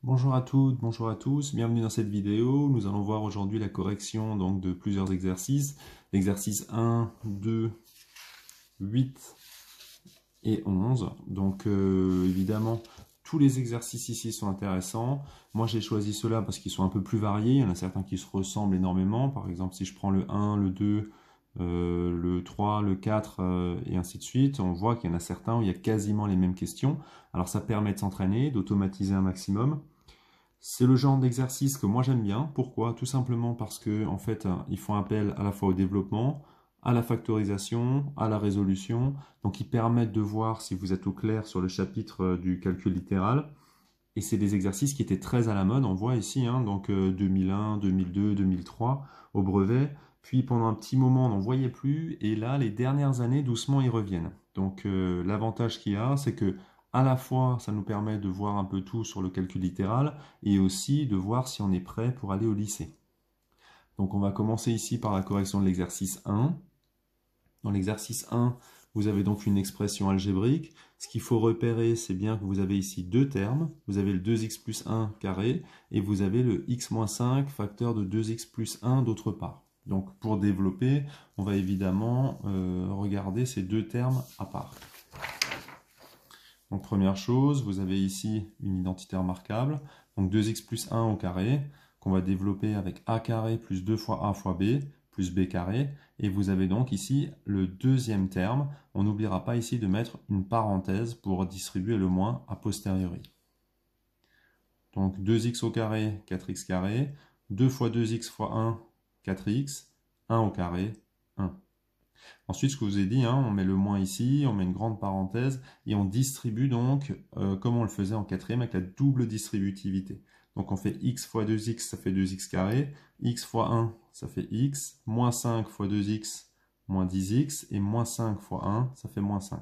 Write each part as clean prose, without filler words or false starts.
Bonjour à toutes, bonjour à tous, bienvenue dans cette vidéo. Nous allons voir aujourd'hui la correction donc, de plusieurs exercices. L'exercice 1, 2, 8 et 11. Donc évidemment, tous les exercices ici sont intéressants. Moi j'ai choisi ceux-là parce qu'ils sont un peu plus variés. Il y en a certains qui se ressemblent énormément. Par exemple, si je prends le 1, le 2, le 3, le 4 et ainsi de suite, on voit qu'il y en a certains où il y a quasiment les mêmes questions. Alors ça permet de s'entraîner, d'automatiser un maximum. C'est le genre d'exercice que moi j'aime bien. Pourquoi? Tout simplement parce que en fait, ils font appel à la fois au développement, à la factorisation, à la résolution. Donc ils permettent de voir si vous êtes au clair sur le chapitre du calcul littéral. Et c'est des exercices qui étaient très à la mode. On voit ici, donc 2001, 2002, 2003 au brevet. Puis pendant un petit moment, on n'en voyait plus. Et là, les dernières années, doucement, ils reviennent. Donc l'avantage qu'il y a, c'est que à la fois, ça nous permet de voir un peu tout sur le calcul littéral et aussi de voir si on est prêt pour aller au lycée. Donc on va commencer ici par la correction de l'exercice 1. Dans l'exercice 1, vous avez donc une expression algébrique. Ce qu'il faut repérer, c'est bien que vous avez ici deux termes. Vous avez le 2x plus 1 carré et vous avez le x moins 5 facteur de 2x plus 1 d'autre part. Donc pour développer, on va évidemment regarder ces deux termes à part. Donc première chose, vous avez ici une identité remarquable. Donc 2x plus 1 au carré, qu'on va développer avec a carré plus 2 fois a fois b, plus b carré. Et vous avez donc ici le deuxième terme. On n'oubliera pas ici de mettre une parenthèse pour distribuer le moins a posteriori. Donc 2x au carré, 4x carré, 2 fois 2x fois 1, 4x, 1 au carré, 1. Ensuite, ce que je vous ai dit, on met le moins ici, on met une grande parenthèse et on distribue donc comme on le faisait en quatrième avec la double distributivité. Donc on fait x fois 2x, ça fait 2x carré, x fois 1, ça fait x, moins 5 fois 2x, moins 10x, et moins 5 fois 1, ça fait moins 5.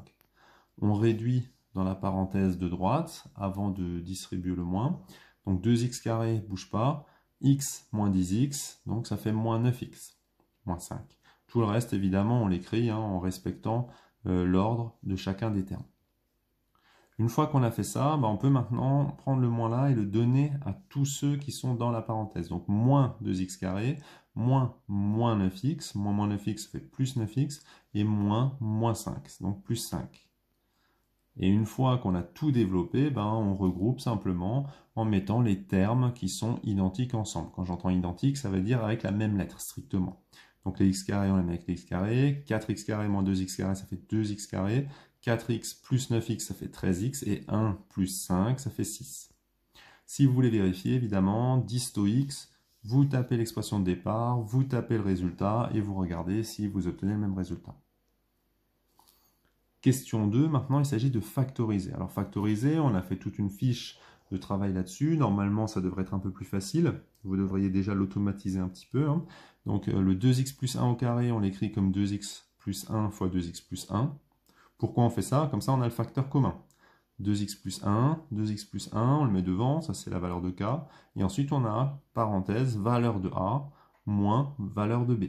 On réduit dans la parenthèse de droite avant de distribuer le moins. Donc 2x carré, bouge pas, x moins 10x, donc ça fait moins 9x, moins 5. Tout le reste, évidemment, on l'écrit en respectant l'ordre de chacun des termes. Une fois qu'on a fait ça, on peut maintenant prendre le moins là et le donner à tous ceux qui sont dans la parenthèse. Donc moins 2x carré, moins 9x, moins 9x ça fait plus 9x, et moins 5, donc plus 5. Et une fois qu'on a tout développé, on regroupe simplement en mettant les termes qui sont identiques ensemble. Quand j'entends identique, ça veut dire avec la même lettre, strictement. Donc les x carrés, on les met avec les x carrés. 4x carré moins 2x carré, ça fait 2x carré. 4x plus 9x, ça fait 13x. Et 1 plus 5, ça fait 6. Si vous voulez vérifier, évidemment, disto x, vous tapez l'expression de départ, vous tapez le résultat et vous regardez si vous obtenez le même résultat. Question 2, maintenant il s'agit de factoriser. Alors factoriser, on a fait toute une fiche de travail là-dessus. Normalement, ça devrait être un peu plus facile. Vous devriez déjà l'automatiser un petit peu. Donc le 2x plus 1 au carré, on l'écrit comme 2x plus 1 fois 2x plus 1. Pourquoi on fait ça? Comme ça, on a le facteur commun. 2x plus 1, 2x plus 1, on le met devant, ça c'est la valeur de k. Et ensuite, on a, parenthèse, valeur de a moins valeur de b.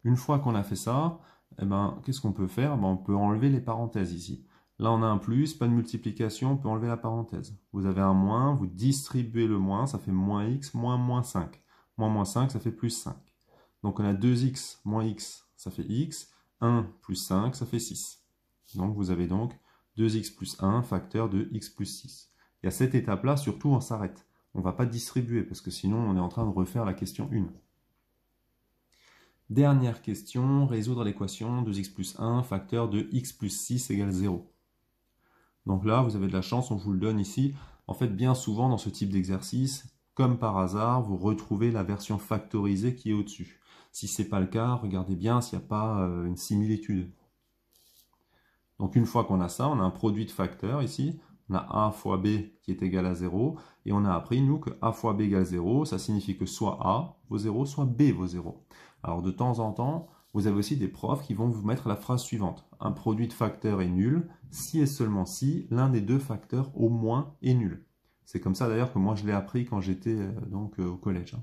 Une fois qu'on a fait ça, qu'est-ce qu'on peut faire? On peut enlever les parenthèses ici. Là, on a un plus, pas de multiplication, on peut enlever la parenthèse. Vous avez un moins, vous distribuez le moins, ça fait moins x, moins 5. Moins 5, ça fait plus 5. Donc on a 2x moins x, ça fait x. 1 plus 5, ça fait 6. Donc vous avez donc 2x plus 1, facteur de x plus 6. Et à cette étape-là, surtout, on s'arrête. On ne va pas distribuer, parce que sinon, on est en train de refaire la question 1. Dernière question, résoudre l'équation 2x plus 1, facteur de x plus 6 égale 0. Donc là, vous avez de la chance, on vous le donne ici. En fait, bien souvent, dans ce type d'exercice, comme par hasard, vous retrouvez la version factorisée qui est au-dessus. Si ce n'est pas le cas, regardez bien s'il n'y a pas une similitude. Donc une fois qu'on a ça, on a un produit de facteurs ici. On a a fois b qui est égal à 0. Et on a appris, nous, que a fois b égale 0, ça signifie que soit a vaut 0, soit b vaut 0. Alors de temps en temps, vous avez aussi des profs qui vont vous mettre la phrase suivante. Un produit de facteurs est nul si et seulement si l'un des deux facteurs au moins est nul. C'est comme ça d'ailleurs que moi je l'ai appris quand j'étais au collège.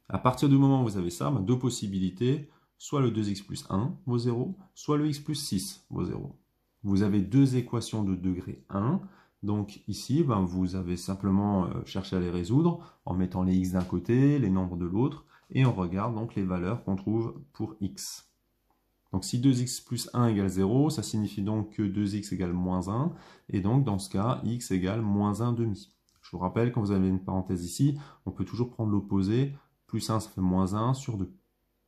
À partir du moment où vous avez ça, deux possibilités, soit le 2x plus 1 vaut 0, soit le x plus 6 vaut 0. Vous avez deux équations de degré 1, Donc ici, ben, vous avez simplement cherché à les résoudre en mettant les x d'un côté, les nombres de l'autre, et on regarde donc les valeurs qu'on trouve pour x. Donc si 2x plus 1 égale 0, ça signifie donc que 2x égale moins 1, et donc dans ce cas, x égale moins 1 demi. Je vous rappelle, quand vous avez une parenthèse ici, on peut toujours prendre l'opposé, plus 1 ça fait moins 1 sur 2.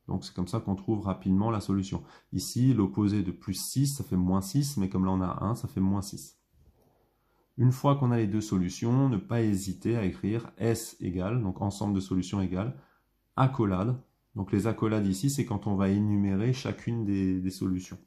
Donc c'est comme ça qu'on trouve rapidement la solution. Ici, l'opposé de plus 6, ça fait moins 6, mais comme là on a 1, ça fait moins 6. Une fois qu'on a les deux solutions, ne pas hésiter à écrire S égale, donc ensemble de solutions égales, accolade. Donc les accolades ici, c'est quand on va énumérer chacune des solutions.